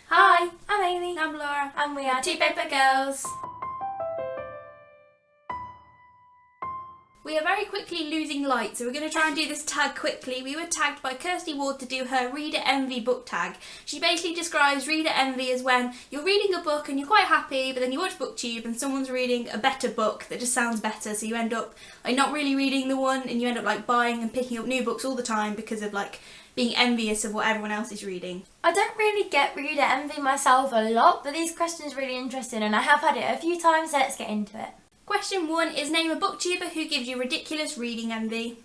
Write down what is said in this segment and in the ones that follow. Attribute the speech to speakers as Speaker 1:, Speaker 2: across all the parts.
Speaker 1: Hi, I'm Amy.
Speaker 2: I'm Laura.
Speaker 1: And we are TwoPaperGirls.
Speaker 2: We are very quickly losing light, so we're going to try and do this tag quickly. We were tagged by Kirsty Ward to do her Reader Envy book tag. She basically describes Reader Envy as when you're reading a book and you're quite happy, but then you watch BookTube and someone's reading a better book that just sounds better, so you end up not really reading the one, and you end up buying and picking up new books all the time because of being envious of what everyone else is reading.
Speaker 1: I don't really get Reader Envy myself a lot, but these questions are really interesting and I have had it a few times, so let's get into it.
Speaker 2: Question 1 is name a BookTuber who gives you ridiculous reading envy.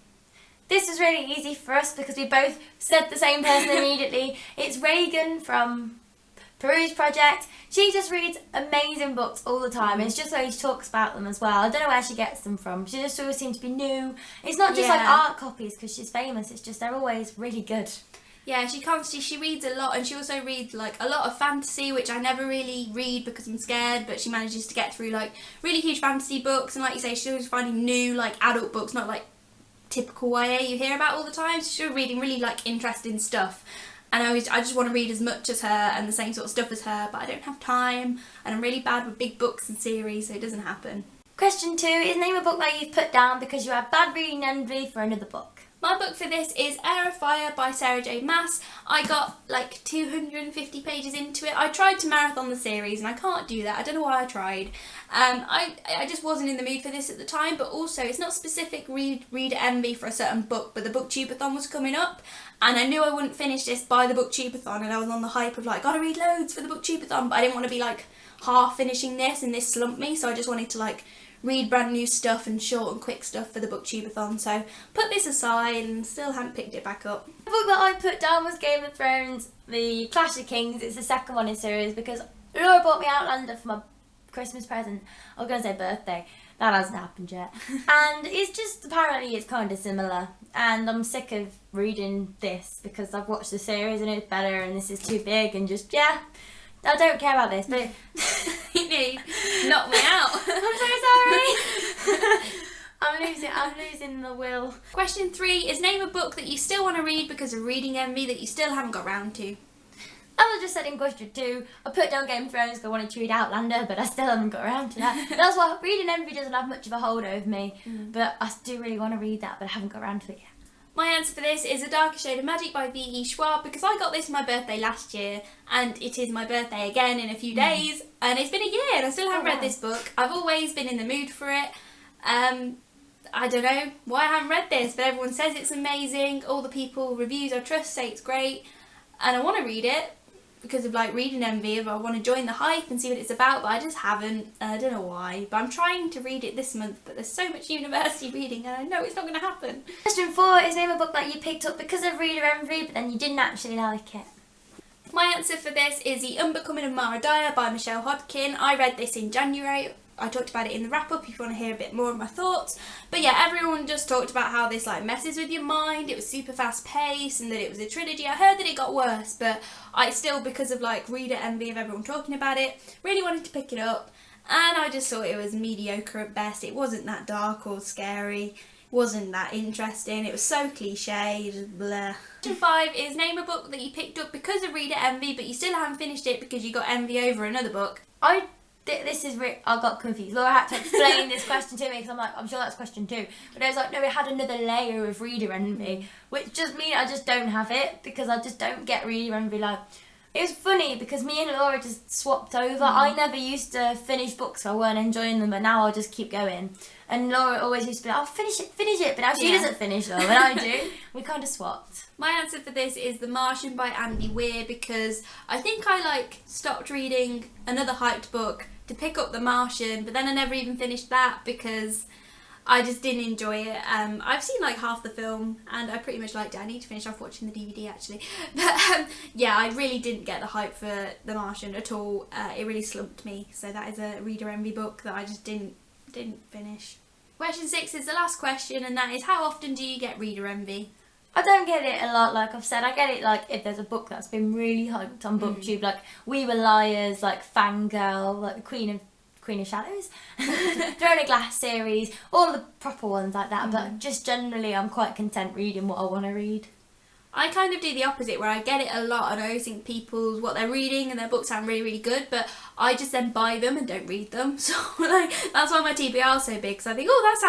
Speaker 1: This was really easy for us because we both said the same person immediately. It's Reagan from Peruse Project. She just reads amazing books all the time. It's just the way she talks about them as well. I don't know where she gets them from. She just always seems to be new. It's not just art copies because she's famous. It's just they're always really good.
Speaker 2: Yeah, she reads a lot, and she also reads a lot of fantasy, which I never really read because I'm scared, but she manages to get through really huge fantasy books, and like you say, she's always finding new adult books, not typical YA you hear about all the time. So she's reading really interesting stuff. And I just want to read as much as her and the same sort of stuff as her, but I don't have time, and I'm really bad with big books and series, so it doesn't happen.
Speaker 1: Question 2 is name a book that you've put down because you have bad reading envy for another book.
Speaker 2: My book for this is Air of Fire by Sarah J Maas. I got 250 pages into it. I tried to marathon the series and I can't do that. I don't know why I tried. I just wasn't in the mood for this at the time, but also it's not specific reader envy for a certain book, but the BookTubeathon was coming up and I knew I wouldn't finish this by the BookTubeathon, and I was on the hype of gotta read loads for the BookTubeathon, but I didn't want to be half finishing this and this slumped me, so I just wanted to read brand new stuff and short and quick stuff for the BookTubeathon, so put this aside and still haven't picked it back up.
Speaker 1: The book that I put down was Game of Thrones, The Clash of Kings. It's the second one in series because Laura bought me Outlander for my Christmas present. I was going to say birthday. That hasn't happened yet. And it's just, apparently it's kind of similar. And I'm sick of reading this because I've watched the series and it's better and this is too big and just, I don't care about this, but
Speaker 2: you need knock me out.
Speaker 1: I'm so sorry. I'm losing the will.
Speaker 2: Question 3 is name a book that you still want to read because of reading envy that you still haven't got round to.
Speaker 1: As I just said in question 2, I put down Game of Thrones because I wanted to read Outlander, but I still haven't got around to that. That's why reading envy doesn't have much of a hold over me, but I do really want to read that, but I haven't got around to it yet.
Speaker 2: My answer for this is A Darker Shade of Magic by V.E. Schwab because I got this for my birthday last year and it is my birthday again in a few days and it's been a year and I still haven't read this book. I've always been in the mood for it. I don't know why I haven't read this, but everyone says it's amazing. All the reviews I trust say it's great and I want to read it because of reading envy. If I want to join the hype and see what it's about, but I just haven't. I don't know why, but I'm trying to read it this month, but there's so much university reading and I know it's not going to happen.
Speaker 1: Question 4 is name a book that you picked up because of reader envy, but then you didn't actually like it.
Speaker 2: My answer for this is The Unbecoming of Mara Dyer by Michelle Hodkin. I read this in January. I talked about it in the wrap-up if you want to hear a bit more of my thoughts. But yeah, everyone just talked about how this messes with your mind, it was super fast-paced and that it was a trilogy. I heard that it got worse, but I still, because of reader envy of everyone talking about it, really wanted to pick it up. And I just thought it was mediocre at best. It wasn't that dark or scary. It wasn't that interesting. It was so cliche, just blah. Question 5 is name a book that you picked up because of reader envy, but you still haven't finished it because you got envy over another book.
Speaker 1: I got confused. Laura had to explain this question to me because I'm sure that's question 2. But I was no, it had another layer of reader envy, which just means I just don't have it because I just don't get reader envy. It was funny because me and Laura just swapped over. I never used to finish books if I weren't enjoying them, but now I'll just keep going. And Laura always used to be I'll finish it, but now she doesn't finish them, and I do. We kind of swapped.
Speaker 2: My answer for this is The Martian by Andy Weir because I think I stopped reading another hyped book to pick up The Martian, but then I never even finished that because I just didn't enjoy it. I've seen half the film and I pretty much liked it. I need to finish off watching the DVD actually. But yeah, I really didn't get the hype for The Martian at all. It really slumped me. So that is a reader envy book that I just didn't finish. Question 6 is the last question, and that is how often do you get reader envy?
Speaker 1: I don't get it a lot, like I've said. I get it if there's a book that's been really hyped on BookTube, We Were Liars, Fangirl, the Queen of Shadows, Throne of Glass series, all the proper ones like that. But just generally, I'm quite content reading what I want to read.
Speaker 2: I kind of do the opposite, where I get it a lot and I always think what they're reading and their books sound really, really good, but I just then buy them and don't read them. So like, that's why my TBR is so big, because I think, oh, that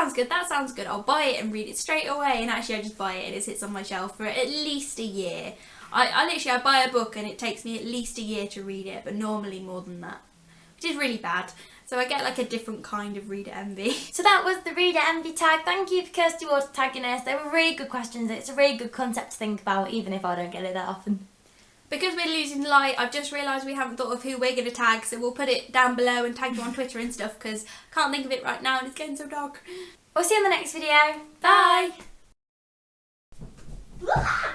Speaker 2: sounds good, I'll buy it and read it straight away, and actually I just buy it and it sits on my shelf for at least a year. I literally buy a book and it takes me at least a year to read it, but normally more than that, which is really bad. So I get like a different kind of reader envy.
Speaker 1: So that was the reader envy tag. Thank you for Kirsty Ward for tagging us. They were really good questions. It's a really good concept to think about, even if I don't get it that often.
Speaker 2: Because we're losing light, I've just realised we haven't thought of who we're going to tag, so we'll put it down below and tag you on Twitter and stuff, because I can't think of it right now and it's getting so dark.
Speaker 1: We'll see you in the next video.
Speaker 2: Bye!
Speaker 1: Bye.